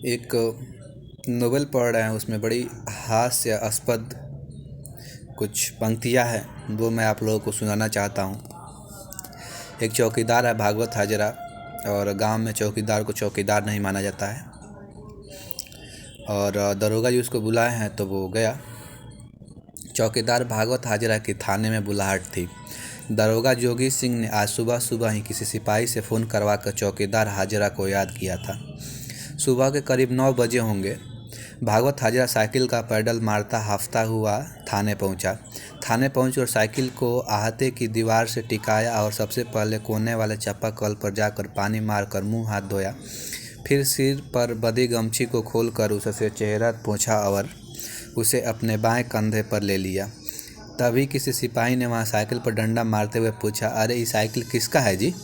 एक नोवेल पढ़ रहे हैं, उसमें बड़ी हास्यास्पद कुछ पंक्तियाँ हैं, वो मैं आप लोगों को सुनाना चाहता हूँ। एक चौकीदार है, भागवत हाजरा, और गांव में चौकीदार को चौकीदार नहीं माना जाता है। और दरोगा जी उसको बुलाए हैं तो वो गया। चौकीदार भागवत हाजरा की थाने में बुलाहट थी। दरोगा जोगी सिंह ने आज सुबह सुबह ही किसी सिपाही से फ़ोन करवा कर चौकीदार हाजरा को याद किया था। सुबह के करीब 9 बजे होंगे। भागवत हाजरा साइकिल का पैडल मारता हांफता हुआ थाने पहुंचा। थाने पहुंच और साइकिल को आहते की दीवार से टिकाया और सबसे पहले कोने वाले चापाकल पर जाकर पानी मारकर मुंह हाथ धोया। फिर सिर पर बंधी गमछी को खोलकर उससे चेहरा पोंछा और उसे अपने बाएं कंधे पर ले लिया। तभी किसी सिपाही ने वहां साइकिल पर डंडा मारते हुए पूछा, अरे ये साइकिल किसका है जी?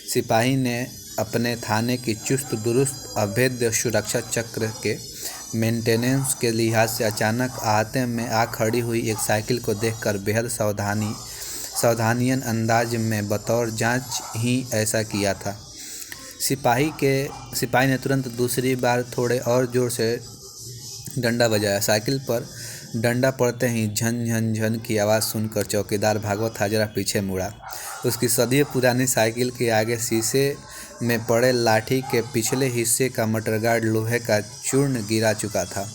सिपाही ने अपने थाने की चुस्त दुरुस्त अभेद्य सुरक्षा चक्र के मेंटेनेंस के लिहाज से अचानक आहते में आ खड़ी हुई एक साइकिल को देखकर बेहद सावधानियन अंदाज में बतौर जांच ही ऐसा किया था। सिपाही ने तुरंत दूसरी बार थोड़े और जोर से डंडा बजाया। साइकिल पर डंडा पड़ते ही झन झन झन की आवाज़ सुनकर चौकीदार भागवत हाजरा पीछे मुड़ा। उसकी सदियों पुरानी साइकिल के आगे शीशे में पड़े लाठी के पिछले हिस्से का मटरगार्ड लोहे का चूर्ण गिरा चुका था।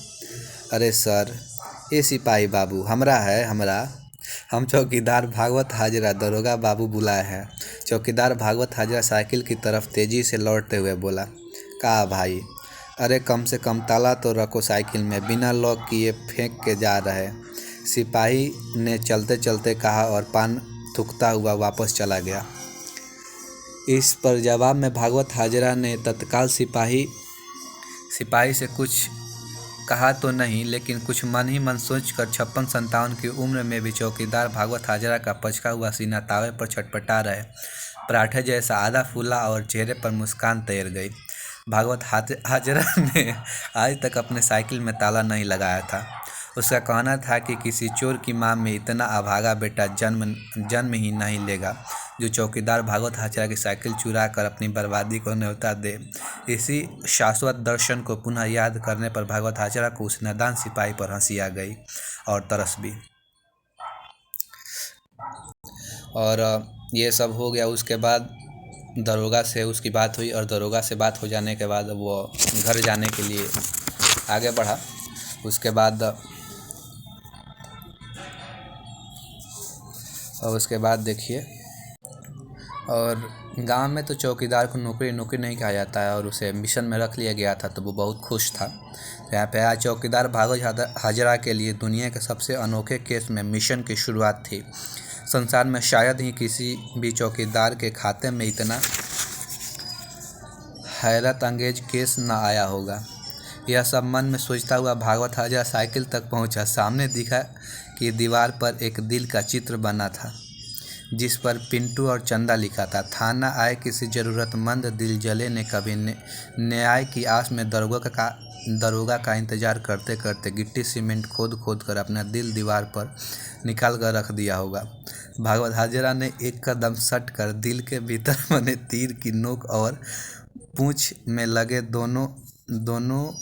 अरे सर, ये सिपाही बाबू हमरा हम चौकीदार भागवत हाजरा दरोगा बाबू बुलाए हैं। चौकीदार भागवत हाजरा साइकिल की तरफ तेजी से लौटते हुए बोला, कहा भाई, अरे कम से कम ताला तो रखो साइकिल में, बिना लॉक किए फेंक के जा रहे। सिपाही ने चलते चलते कहा और पान थूकता हुआ वापस चला गया। इस पर जवाब में भागवत हाजरा ने तत्काल सिपाही से कुछ कहा तो नहीं, लेकिन कुछ मन ही मन सोचकर 56-57 की उम्र में भी चौकीदार भागवत हाजरा का पचका हुआ सीना तावे पर छटपटा रहे पराठे जैसा आधा फूला और चेहरे पर मुस्कान तैर गई। भागवत हाजरा ने आज तक अपने साइकिल में ताला नहीं लगाया था। उसका कहना था कि किसी चोर की माँ में इतना अभागा बेटा जन्म ही नहीं लेगा जो चौकीदार भागवत हाजरा की साइकिल चुरा कर अपनी बर्बादी को न्योता दे। इसी शाश्वत दर्शन को पुनः याद करने पर भागवत हाजरा को उस नादान सिपाही पर हंसी आ गई और तरस भी। और ये सब हो गया। उसके बाद दरोगा से उसकी बात हुई और दरोगा से बात हो जाने के बाद वो घर जाने के लिए आगे बढ़ा। उसके बाद देखिए, और गांव में तो चौकीदार को नौकरी नहीं कहा जाता है और उसे मिशन में रख लिया गया था, तो वो बहुत खुश था। यहाँ पे आज चौकीदार भागवत हाजरा के लिए दुनिया के सबसे अनोखे केस में मिशन की शुरुआत थी। संसार में शायद ही किसी भी चौकीदार के खाते में इतना हैरत अंगेज केस न आया होगा। यह सब मन में सोचता हुआ भागवत हाजरा साइकिल तक पहुंचा। सामने दिखा कि दीवार पर एक दिल का चित्र बना था जिस पर पिंटू और चंदा लिखा था। थाना आए किसी ज़रूरतमंद दिल जले ने कभी न्याय की आस में दरोगा का इंतजार करते करते गिट्टी सीमेंट खोद कर अपना दिल दीवार पर निकाल कर रख दिया होगा। भागवत हाजरा ने एक कदम सट कर दिल के भीतर बने तीर की नोक और पूंछ में लगे दोनों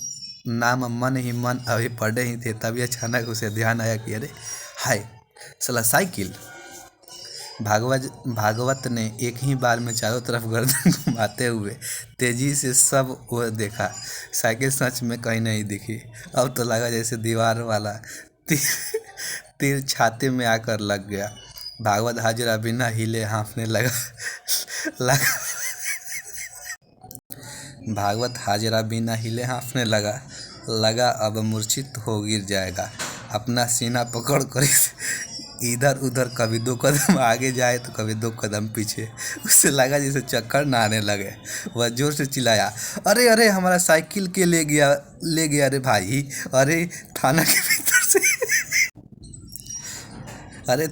नाम मन ही मन अभी पढ़े ही थे। तभी अचानक उसे ध्यान आया कि अरे हाय साला साइकिल। भागवत ने एक ही बार में चारों तरफ गर्दन घुमाते हुए तेजी से सब ओर देखा। साइकिल सच में कहीं नहीं दिखी। अब तो लगा जैसे दीवार वाला तीर छाती में आकर लग गया। भागवत हाजरा बिना हिले हाँफने लगा अब मूर्छित हो गिर जाएगा। अपना सीना पकड़ कर इधर उधर कभी 2 कदम आगे जाए तो कभी 2 कदम पीछे। उससे लगा जैसे चक्कर ना आने लगे। वह जोर से चिल्लाया, अरे अरे हमारा साइकिल के ले गया रे भाई।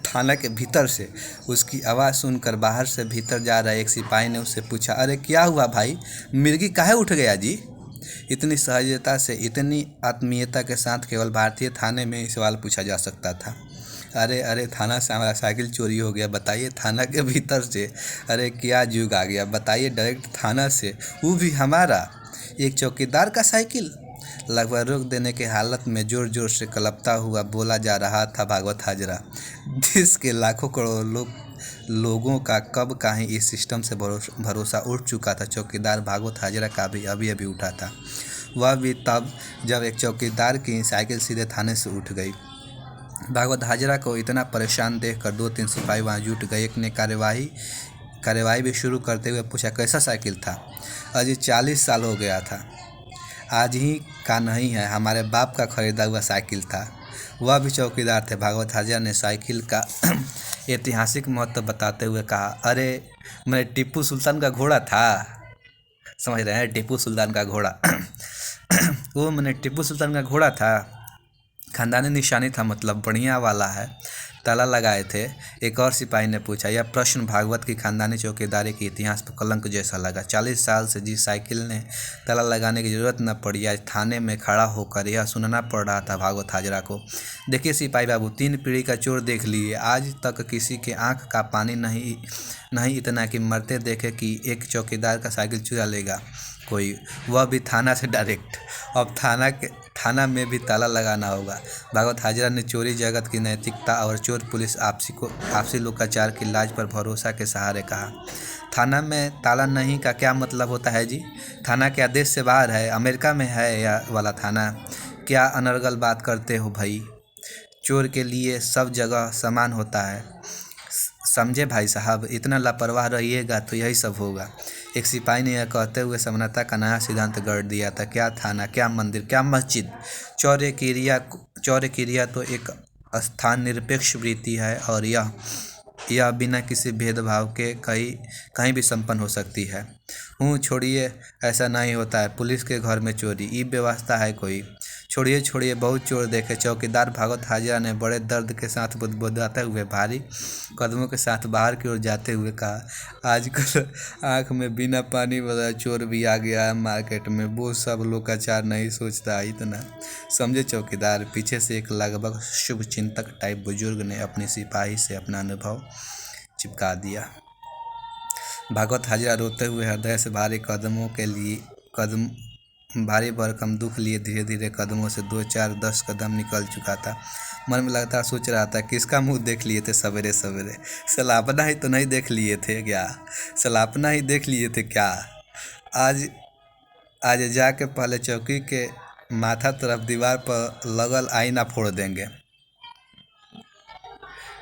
थाना के भीतर से उसकी आवाज़ सुनकर बाहर से भीतर जा रहा एक सिपाही ने उससे पूछा, अरे क्या हुआ भाई, मिर्गी काहे उठ गया जी? इतनी सहजता से, इतनी आत्मीयता के साथ केवल भारतीय थाने में ही सवाल पूछा जा सकता था। अरे थाना से हमारा साइकिल चोरी हो गया, बताइए। थाना के भीतर से? अरे क्या जुग आ गया, बताइए, डायरेक्ट थाना से, वो भी हमारा। एक चौकीदार का साइकिल। लगभग रोक देने की हालत में जोर जोर से कलपता हुआ बोला जा रहा था भागवत हाजरा। देश के लाखों करोड़ों लोगों का कब कहीं इस सिस्टम से भरोसा उठ चुका था। चौकीदार भागवत हाजरा का भी अभी अभी उठा था, वह भी तब जब एक चौकीदार की साइकिल सीधे थाने से उठ गई। भागवत हाजरा को इतना परेशान देखकर 2-3 सिपाही वहां जुट गए। एक ने कार्यवाही भी शुरू करते हुए पूछा, कैसा साइकिल था? अजी 40 साल हो गया था, आज ही का नहीं है, हमारे बाप का खरीदा हुआ साइकिल था। वह भी चौकीदार थे। भागवत हाजरा ने साइकिल का ऐतिहासिक महत्व बताते हुए कहा, अरे मेरे टीपू सुल्तान का घोड़ा था। समझ रहे हैं, टीपू सुल्तान का घोड़ा वो मैंने टीपू सुल्तान का घोड़ा था, खानदानी निशानी था, मतलब बढ़िया वाला है, ताला लगाए थे। एक और सिपाही ने पूछा। यह प्रश्न भागवत की खानदानी चौकीदारी के इतिहास पर कलंक जैसा लगा। 40 साल से जिस साइकिल ने ताला लगाने की जरूरत न पड़ी, आज थाने में खड़ा होकर यह सुनना पड़ रहा था भागवत हाजरा को। देखिए सिपाही बाबू, 3 पीढ़ी का चोर देख लिए, आज तक किसी के आंख का पानी नहीं इतना कि मरते देखे कि एक चौकीदार का साइकिल चुरा लेगा कोई, वह भी थाना से डायरेक्ट। अब थाना में भी ताला लगाना होगा। भागवत हाजरा ने चोरी जगत की नैतिकता और चोर पुलिस आपसी लोकाचार की लाज पर भरोसा के सहारे कहा। थाना में ताला नहीं का क्या मतलब होता है जी? थाना क्या देश से बाहर है? अमेरिका में है या वाला थाना? क्या अनर्गल बात करते हो भाई? चोर के लिए सब जगह समान होता है, समझे भाई साहब? इतना लापरवाह रहिएगा तो यही सब होगा। एक सिपाही ने यह कहते हुए समनता का नया सिद्धांत गढ़ दिया था। क्या थाना, क्या मंदिर, क्या मस्जिद, चौर्य क्रिया तो एक स्थान निरपेक्ष वृत्ति है और यह बिना किसी भेदभाव के कहीं भी संपन्न हो सकती है। छोड़िए, ऐसा नहीं होता है। पुलिस के घर में चोरी, ये व्यवस्था है कोई? छोड़िए, बहुत चोर देखे। चौकीदार भागवत हाजरा ने बड़े दर्द के साथ बुदबुदाते हुए भारी कदमों के साथ बाहर की ओर जाते हुए कहा, आजकल आँख में बिना पानी वाला चोर भी आ गया है मार्केट में, वो सब लोकाचार नहीं सोचता इतना, समझे चौकीदार? पीछे से एक लगभग शुभ चिंतक टाइप बुजुर्ग ने अपने सिपाही से अपना अनुभव चिपका दिया। भागवत हाजरा रोते हुए हृदय से भारी भरकम दुख लिए धीरे धीरे कदमों से 2-4-10 कदम निकल चुका था। मन में लगातार सोच रहा था, किसका मुंह देख लिए थे सवेरे सवेरे? सलापना ही तो नहीं देख लिए थे क्या? सलापना ही देख लिए थे क्या? आज जाके पहले चौकी के माथा तरफ दीवार पर लगल आईना फोड़ देंगे।